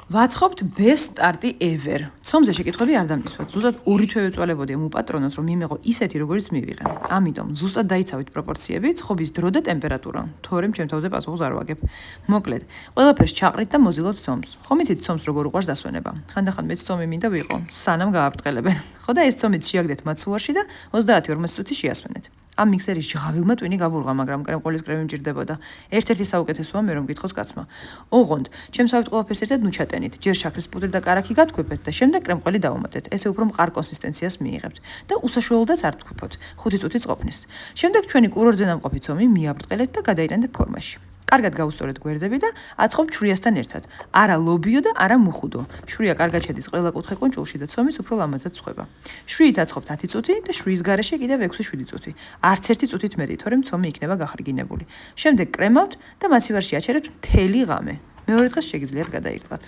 ვაცხობთ best start ever. Ცომზე შეკითხვები არ დამისვათ. ზუსტად 2 თვე ვეწვალებოდი ამ უპატრონოს, რომ მიმეღო ისეთი, როგორიც მივიღე. ამიტომ ზუსტად დაიცავით პროპორციები, ცხობის დრო და ტემპერატურა. თორემ ჩემ თავზე პასუხს არ ვაგებ. მოკლედ, ყველაფერს ჩაყრით და მოზილოთ ცომს. ხომ იცით ცომს როგორ უყვარს დასვენება? ხანდახან მეც ცომი მინდა ვიყო, სანამ გააბრტყელებენ. ხო და ეს ცომით შეაგდეთ მაცუარში და 30-40 წუთი შეასვენეთ. ამ მიქსერის ჟღავილმა ტვინი გაბურღა, მაგრამ კრემყოლის კრემი მჭირდებოდა. ერთ-ერთი საუკეთესოა მე რომ გითხოს კაცმა. ოღონდ, ჩემსავით ყველაფერს ერთად ნუჩატენით. ჯერ შაქრის პუდრი და კარაქი გათქვეფეთ და შემდეგ კრემყელი დავუმატეთ. ესე უფრო მყარ კონსისტენციას მიიღებთ და უსაშველოდაც არ თქვიფოთ. 5 წუთიც ყოფნის. შემდეგ ჩვენი კურორტზე ნამყოფი ცომი მიაბრტყელეთ და გადაიტანეთ ფორმაში. კარგად გავუსწორეთ გვერდები და აწყობთ შვრიასთან ერთად. არა ლობიო და არა მუხუდო. შვრია კარგად შედის ყველა კუთხე კუნჭულში და ცომის უფრო ლამაზად ცხება. შვრიით აწყობთ 10 წუთი და შვრიის გარეშე კიდევ 6-7 წუთი. არც ერთი წუთით მეტი, თორემ ცომი იქნება გახრიგინებული. შემდეგ კრემავთ და მაცივარში აჩერებთ მთელი ღამე. მეორე დღეს შეგიძლიათ გადაირტყათ.